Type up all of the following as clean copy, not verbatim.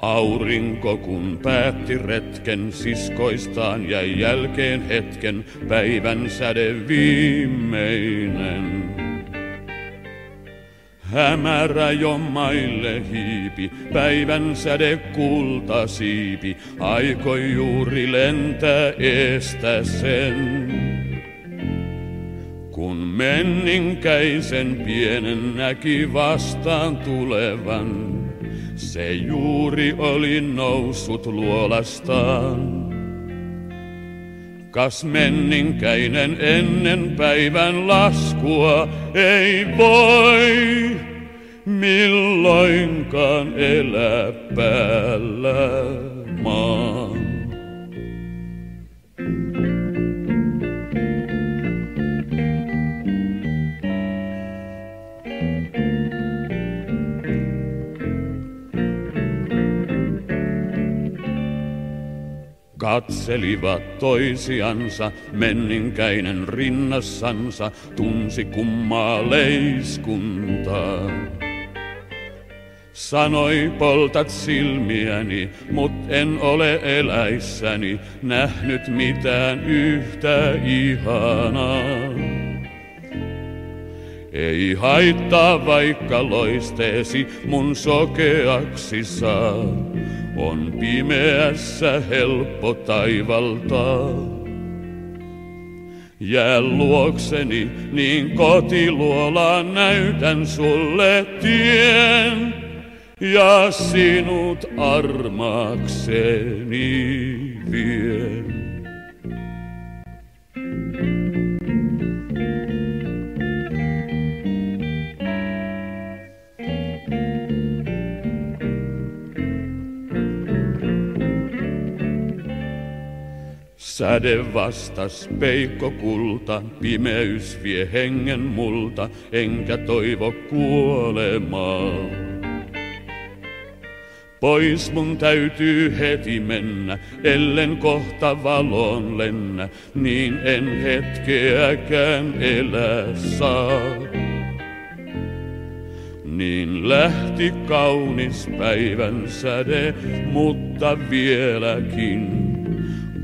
Aurinko kun päätti retken, siskoistaan jäi jälkeen hetken, päivän säde viimeinen. Hämärä jo maille hiipi, päivän säde kultasiipi, aikoi juuri lentää eestä sen. Kun menninkäisen pienen näki vastaan tulevan, se juuri oli noussut luolastaan. Kas menninkäinen ennen päivän laskua ei voi milloinkaan elää päällä maan. Katselivat toisiansa, menninkäinen rinnassansa, tunsi kummaa leiskuntaa. Sanoi, poltat silmiäni, mut en ole eläissäni nähnyt mitään yhtä ihanaa. Ei haittaa, vaikka loisteesi mun sokeaksi saa. On pimeässä helppo taivaltaa. Jää luokseni, niin kotiluolaan näytän sulle tien. Ja sinut armaakseni vien. Säde vastas peikko kulta, pimeys vie hengen multa, enkä toivo kuolemaa. Pois mun täytyy heti mennä, ellen kohta valoon lennä, niin en hetkeäkään elää saa. Niin lähti kaunis päivän säde, mutta vieläkin.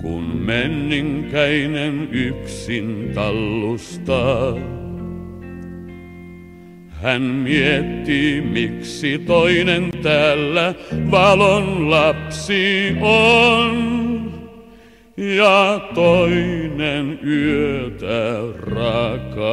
Kun menninkäinen yksin tallustaa, hän miettii, miksi toinen täällä valon lapsi on, ja toinen yötä rakastaa.